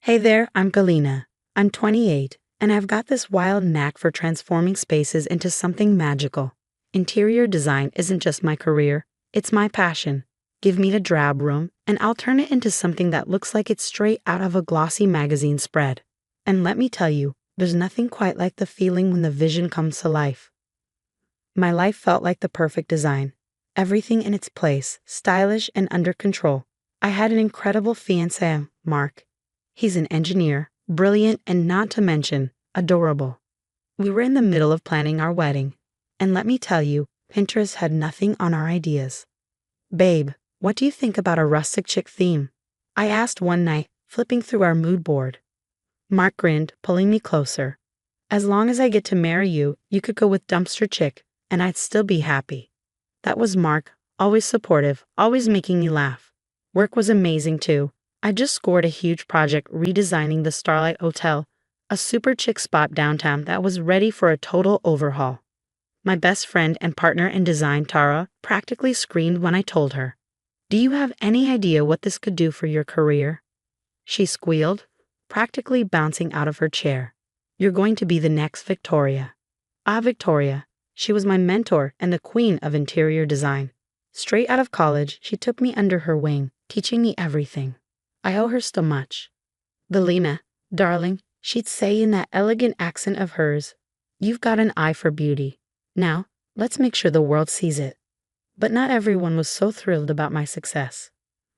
Hey there, I'm Galina. I'm 28, and I've got this wild knack for transforming spaces into something magical. Interior design isn't just my career, it's my passion. Give me a drab room, and I'll turn it into something that looks like it's straight out of a glossy magazine spread. And let me tell you, there's nothing quite like the feeling when the vision comes to life. My life felt like the perfect design. Everything in its place, stylish and under control. I had an incredible fiancé, Mark. He's an engineer, brilliant and not to mention, adorable. We were in the middle of planning our wedding. And let me tell you, Pinterest had nothing on our ideas. Babe, what do you think about a rustic chic theme? I asked one night, flipping through our mood board. Mark grinned, pulling me closer. As long as I get to marry you, you could go with dumpster chic, and I'd still be happy. That was Mark, always supportive, always making me laugh. Work was amazing too. I just scored a huge project redesigning the Starlight Hotel, a super chic spot downtown that was ready for a total overhaul. My best friend and partner in design, Tara, practically screamed when I told her. Do you have any idea what this could do for your career? She squealed, practically bouncing out of her chair. You're going to be the next Victoria. Ah, Victoria. She was my mentor and the queen of interior design. Straight out of college, she took me under her wing, teaching me everything. I owe her so much. Galina, darling, she'd say in that elegant accent of hers, you've got an eye for beauty. Now, let's make sure the world sees it. But not everyone was so thrilled about my success.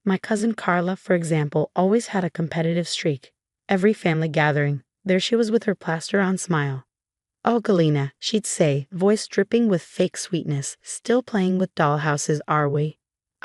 My cousin Carla, for example, always had a competitive streak. Every family gathering, there she was with her plaster-on smile. Oh, Galina, she'd say, voice dripping with fake sweetness, still playing with dollhouses, are we?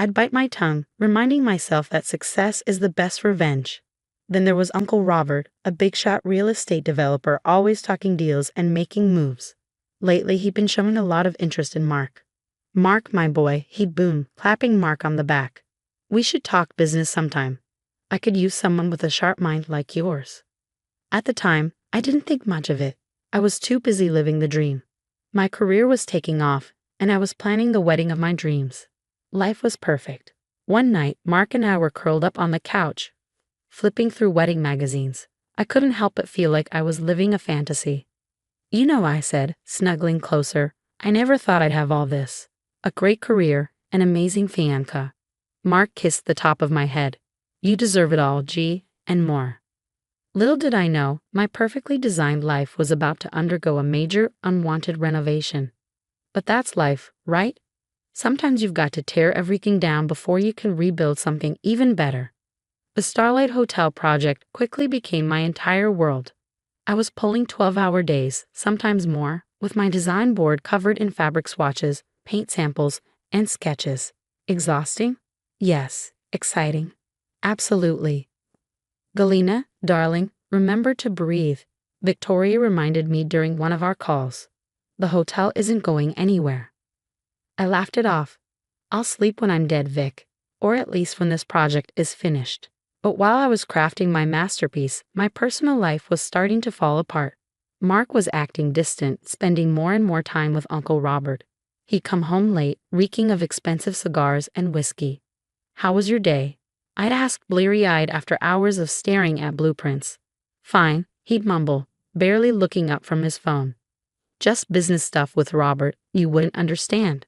I'd bite my tongue, reminding myself that success is the best revenge. Then there was Uncle Robert, a big-shot real estate developer always talking deals and making moves. Lately, he'd been showing a lot of interest in Mark. Mark, my boy, he'd boom, clapping Mark on the back. We should talk business sometime. I could use someone with a sharp mind like yours. At the time, I didn't think much of it. I was too busy living the dream. My career was taking off, and I was planning the wedding of my dreams. Life was perfect. One night, Mark and I were curled up on the couch, flipping through wedding magazines. I couldn't help but feel like I was living a fantasy. You know, I said, snuggling closer, I never thought I'd have all this. A great career, an amazing fiancé. Mark kissed the top of my head. You deserve it all, G, and more. Little did I know, my perfectly designed life was about to undergo a major, unwanted renovation. But that's life, right? Sometimes you've got to tear everything down before you can rebuild something even better. The Starlight Hotel project quickly became my entire world. I was pulling 12-hour days, sometimes more, with my design board covered in fabric swatches, paint samples, and sketches. Exhausting? Yes. Exciting? Absolutely. Galina, darling, remember to breathe, Victoria reminded me during one of our calls. The hotel isn't going anywhere. I laughed it off. I'll sleep when I'm dead, Vic, or at least when this project is finished. But while I was crafting my masterpiece, my personal life was starting to fall apart. Mark was acting distant, spending more and more time with Uncle Robert. He'd come home late, reeking of expensive cigars and whiskey. How was your day? I'd ask bleary-eyed after hours of staring at blueprints. Fine, he'd mumble, barely looking up from his phone. Just business stuff with Robert, you wouldn't understand.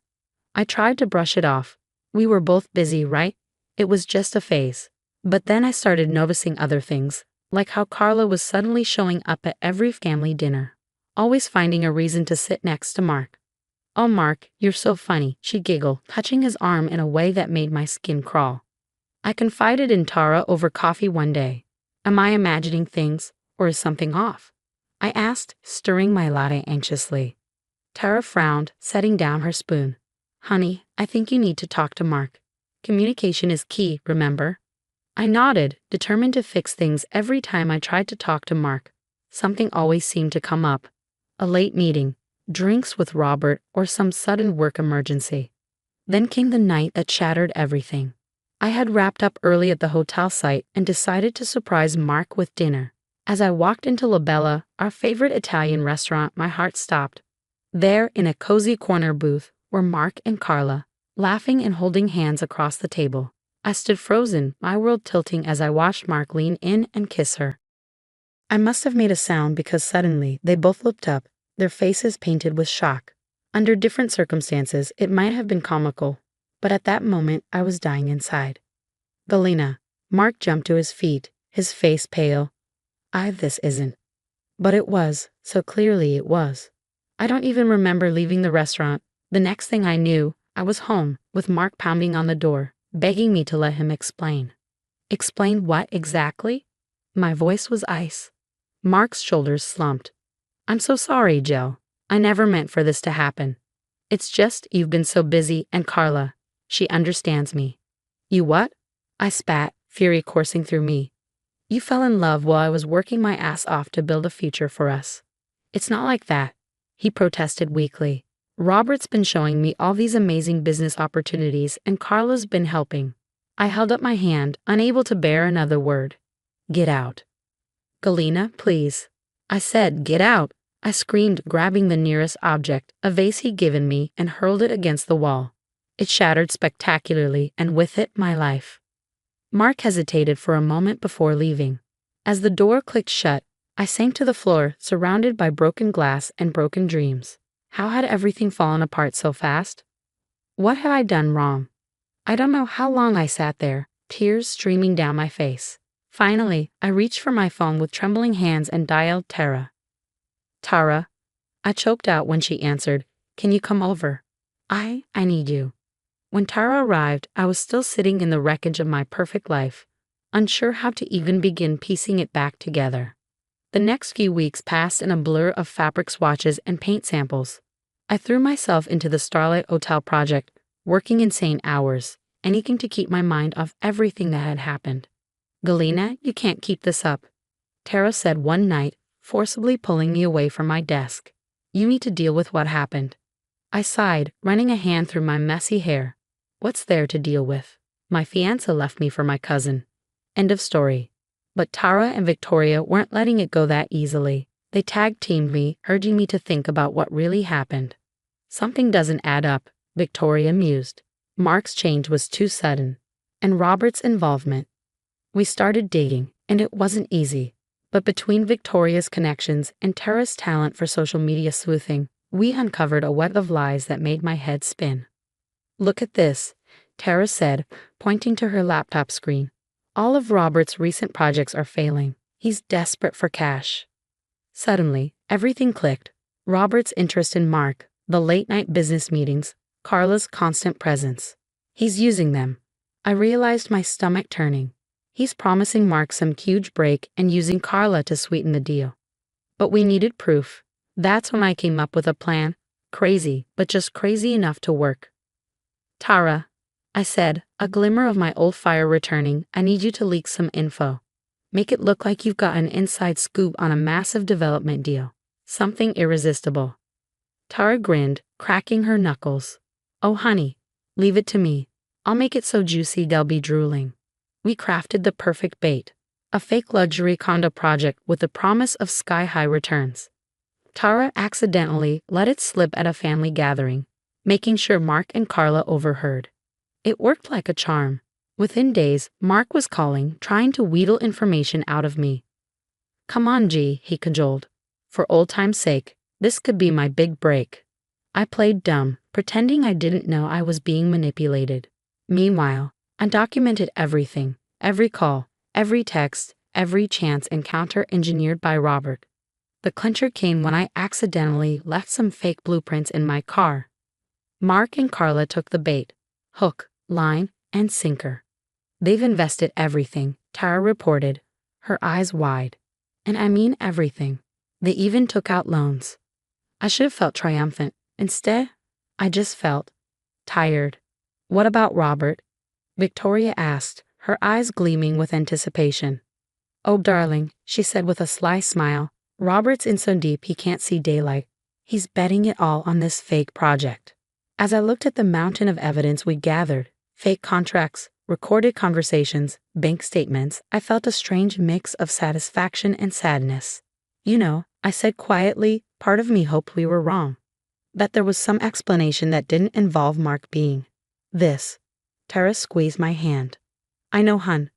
I tried to brush it off. We were both busy, right? It was just a phase. But then I started noticing other things, like how Carla was suddenly showing up at every family dinner, always finding a reason to sit next to Mark. Oh, Mark, you're so funny, she giggled, touching his arm in a way that made my skin crawl. I confided in Tara over coffee one day. Am I imagining things, or is something off? I asked, stirring my latte anxiously. Tara frowned, setting down her spoon. Honey, I think you need to talk to Mark. Communication is key, remember? I nodded, determined to fix things every time I tried to talk to Mark. Something always seemed to come up. A late meeting, drinks with Robert, or some sudden work emergency. Then came the night that shattered everything. I had wrapped up early at the hotel site and decided to surprise Mark with dinner. As I walked into La Bella, our favorite Italian restaurant, my heart stopped. There, in a cozy corner booth, were Mark and Carla, laughing and holding hands across the table. I stood frozen, my world tilting as I watched Mark lean in and kiss her. I must have made a sound because suddenly they both looked up, their faces painted with shock. Under different circumstances, it might have been comical, but at that moment I was dying inside. Galena. Mark jumped to his feet, his face pale. This isn't. But it was, so clearly it was. I don't even remember leaving the restaurant. The next thing I knew, I was home, with Mark pounding on the door, begging me to let him explain. Explain what exactly? My voice was ice. Mark's shoulders slumped. I'm so sorry, Jill. I never meant for this to happen. It's just you've been so busy, and Carla, she understands me. You what? I spat, fury coursing through me. You fell in love while I was working my ass off to build a future for us. It's not like that, he protested weakly. Robert's been showing me all these amazing business opportunities, and Carla's been helping. I held up my hand, unable to bear another word. Get out. Galena, please. I said, get out. I screamed, grabbing the nearest object, a vase he'd given me, and hurled it against the wall. It shattered spectacularly, and with it, my life. Mark hesitated for a moment before leaving. As the door clicked shut, I sank to the floor, surrounded by broken glass and broken dreams. How had everything fallen apart so fast? What had I done wrong? I don't know how long I sat there, tears streaming down my face. Finally, I reached for my phone with trembling hands and dialed Tara. Tara, I choked out when she answered, can you come over? I need you. When Tara arrived, I was still sitting in the wreckage of my perfect life, unsure how to even begin piecing it back together. The next few weeks passed in a blur of fabric swatches and paint samples. I threw myself into the Starlight Hotel project, working insane hours, anything to keep my mind off everything that had happened. Galena, you can't keep this up, Tara said one night, forcibly pulling me away from my desk. You need to deal with what happened. I sighed, running a hand through my messy hair. What's there to deal with? My fiancé left me for my cousin. End of story. But Tara and Victoria weren't letting it go that easily. They tag-teamed me, urging me to think about what really happened. Something doesn't add up, Victoria mused. Mark's change was too sudden. And Robert's involvement. We started dating, and it wasn't easy. But between Victoria's connections and Tara's talent for social media sleuthing, we uncovered a web of lies that made my head spin. Look at this, Tara said, pointing to her laptop screen. All of Robert's recent projects are failing. He's desperate for cash. Suddenly, everything clicked. Robert's interest in Mark, the late-night business meetings, Carla's constant presence. He's using them. I realized my stomach turning. He's promising Mark some huge break and using Carla to sweeten the deal. But we needed proof. That's when I came up with a plan. Crazy, but just crazy enough to work. Tara, I said, a glimmer of my old fire returning, I need you to leak some info. Make it look like you've got an inside scoop on a massive development deal. Something irresistible. Tara grinned, cracking her knuckles. Oh honey, leave it to me. I'll make it so juicy they'll be drooling. We crafted the perfect bait. A fake luxury condo project with the promise of sky-high returns. Tara accidentally let it slip at a family gathering, making sure Mark and Carla overheard. It worked like a charm. Within days, Mark was calling, trying to wheedle information out of me. Come on, G, he cajoled. For old time's sake, this could be my big break. I played dumb, pretending I didn't know I was being manipulated. Meanwhile, I documented everything, every call, every text, every chance encounter engineered by Robert. The clincher came when I accidentally left some fake blueprints in my car. Mark and Carla took the bait. Hook, line, and sinker. They've invested everything, Tara reported, her eyes wide. And I mean everything. They even took out loans. I should have felt triumphant. Instead, I just felt tired. What about Robert? Victoria asked, her eyes gleaming with anticipation. Oh, darling, she said with a sly smile, Robert's in so deep he can't see daylight. He's betting it all on this fake project. As I looked at the mountain of evidence we gathered, fake contracts, recorded conversations, bank statements, I felt a strange mix of satisfaction and sadness. You know, I said quietly, part of me hoped we were wrong. That there was some explanation that didn't involve Mark being this. Tara squeezed my hand. I know, hun.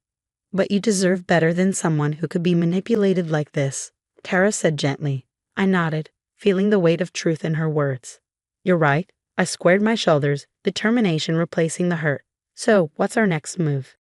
But you deserve better than someone who could be manipulated like this, Tara said gently. I nodded, feeling the weight of truth in her words. You're right. I squared my shoulders, determination replacing the hurt. So, what's our next move?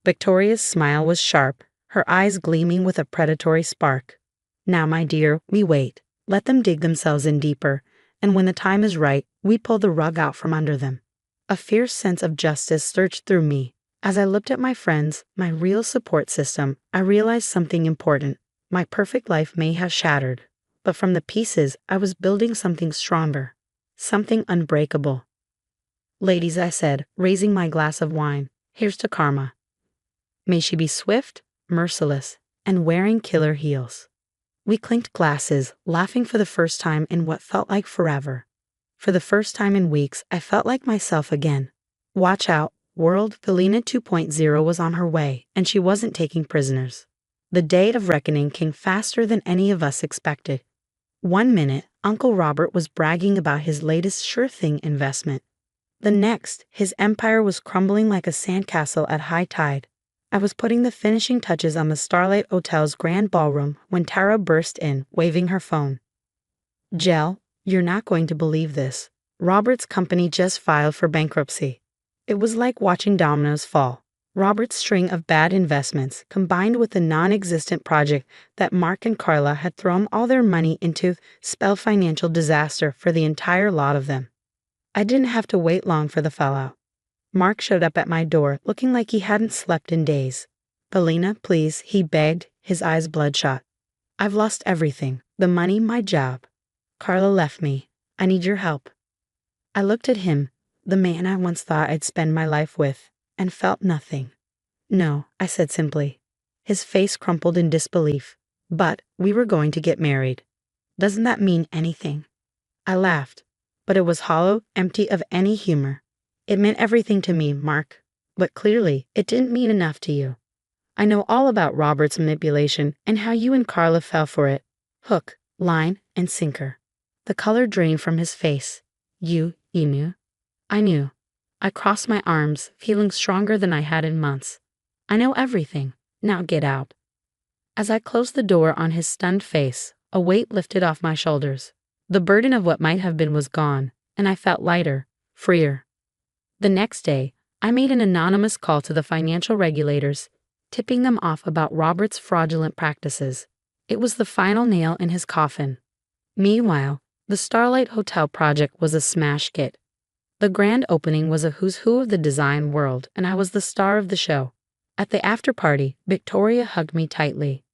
Victoria's smile was sharp, her eyes gleaming with a predatory spark. Now, my dear, we wait. Let them dig themselves in deeper, and when the time is right, we pull the rug out from under them. A fierce sense of justice surged through me. As I looked at my friends, my real support system, I realized something important. My perfect life may have shattered, but from the pieces, I was building something stronger, something unbreakable. Ladies, I said, raising my glass of wine, here's to Karma. May she be swift, merciless, and wearing killer heels. We clinked glasses, laughing for the first time in what felt like forever. For the first time in weeks, I felt like myself again. Watch out, world, Felina 2.0 was on her way, and she wasn't taking prisoners. The day of reckoning came faster than any of us expected. One minute, Uncle Robert was bragging about his latest sure-thing investment. The next, his empire was crumbling like a sandcastle at high tide. I was putting the finishing touches on the Starlight Hotel's grand ballroom when Tara burst in, waving her phone. Jell, you're not going to believe this. Robert's company just filed for bankruptcy. It was like watching dominoes fall. Robert's string of bad investments, combined with the non-existent project that Mark and Carla had thrown all their money into, spelled financial disaster for the entire lot of them. I didn't have to wait long for the fallout. Mark showed up at my door, looking like he hadn't slept in days. Felina, please, he begged, his eyes bloodshot. I've lost everything, the money, my job. Carla left me. I need your help. I looked at him, the man I once thought I'd spend my life with, and felt nothing. No, I said simply. His face crumpled in disbelief. But we were going to get married. Doesn't that mean anything? I laughed, but it was hollow, empty of any humor. It meant everything to me, Mark, but clearly it didn't mean enough to you. I know all about Robert's manipulation and how you and Carla fell for it. Hook, line, and sinker. The color drained from his face. You knew? I knew. I crossed my arms, feeling stronger than I had in months. I know everything. Now get out. As I closed the door on his stunned face, a weight lifted off my shoulders. The burden of what might have been was gone, and I felt lighter, freer. The next day, I made an anonymous call to the financial regulators, tipping them off about Robert's fraudulent practices. It was the final nail in his coffin. Meanwhile, the Starlight Hotel project was a smash hit. The grand opening was a who's who of the design world, and I was the star of the show. At the after-party, Victoria hugged me tightly.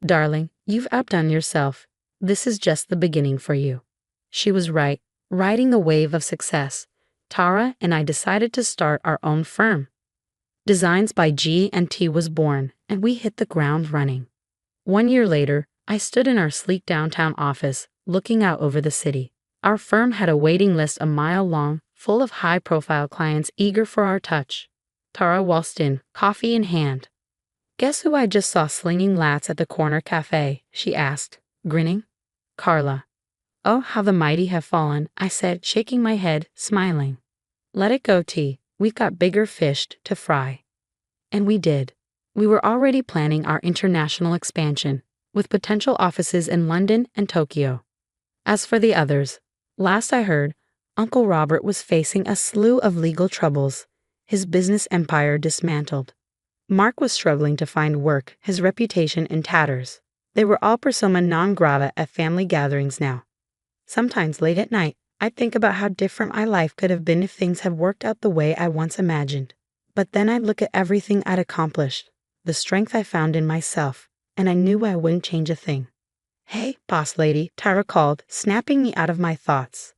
Darling, you've outdone yourself. This is just the beginning for you. She was right, riding the wave of success. Tara and I decided to start our own firm. Designs by G&T was born, and we hit the ground running. 1 year later, I stood in our sleek downtown office, looking out over the city. Our firm had a waiting list a mile long, full of high-profile clients eager for our touch. Tara waltzed in, coffee in hand. Guess who I just saw slinging lats at the corner cafe? She asked, grinning. Carla. Oh, how the mighty have fallen, I said, shaking my head, smiling. Let it go, T. We've got bigger fish to fry. And we did. We were already planning our international expansion, with potential offices in London and Tokyo. As for the others, last I heard, Uncle Robert was facing a slew of legal troubles, his business empire dismantled. Mark was struggling to find work, his reputation in tatters. They were all persona non grata at family gatherings now. Sometimes late at night, I'd think about how different my life could have been if things had worked out the way I once imagined. But then I'd look at everything I'd accomplished, the strength I found in myself, and I knew I wouldn't change a thing. Hey, boss lady, Tara called, snapping me out of my thoughts.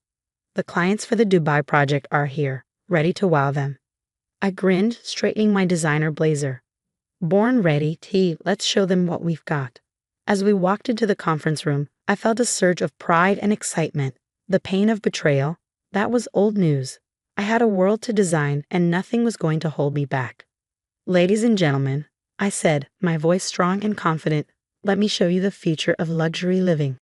The clients for the Dubai project are here, ready to wow them. I grinned, straightening my designer blazer. Born ready, T, let's show them what we've got. As we walked into the conference room, I felt a surge of pride and excitement. The pain of betrayal, that was old news. I had a world to design, and nothing was going to hold me back. Ladies and gentlemen, I said, my voice strong and confident, let me show you the future of luxury living.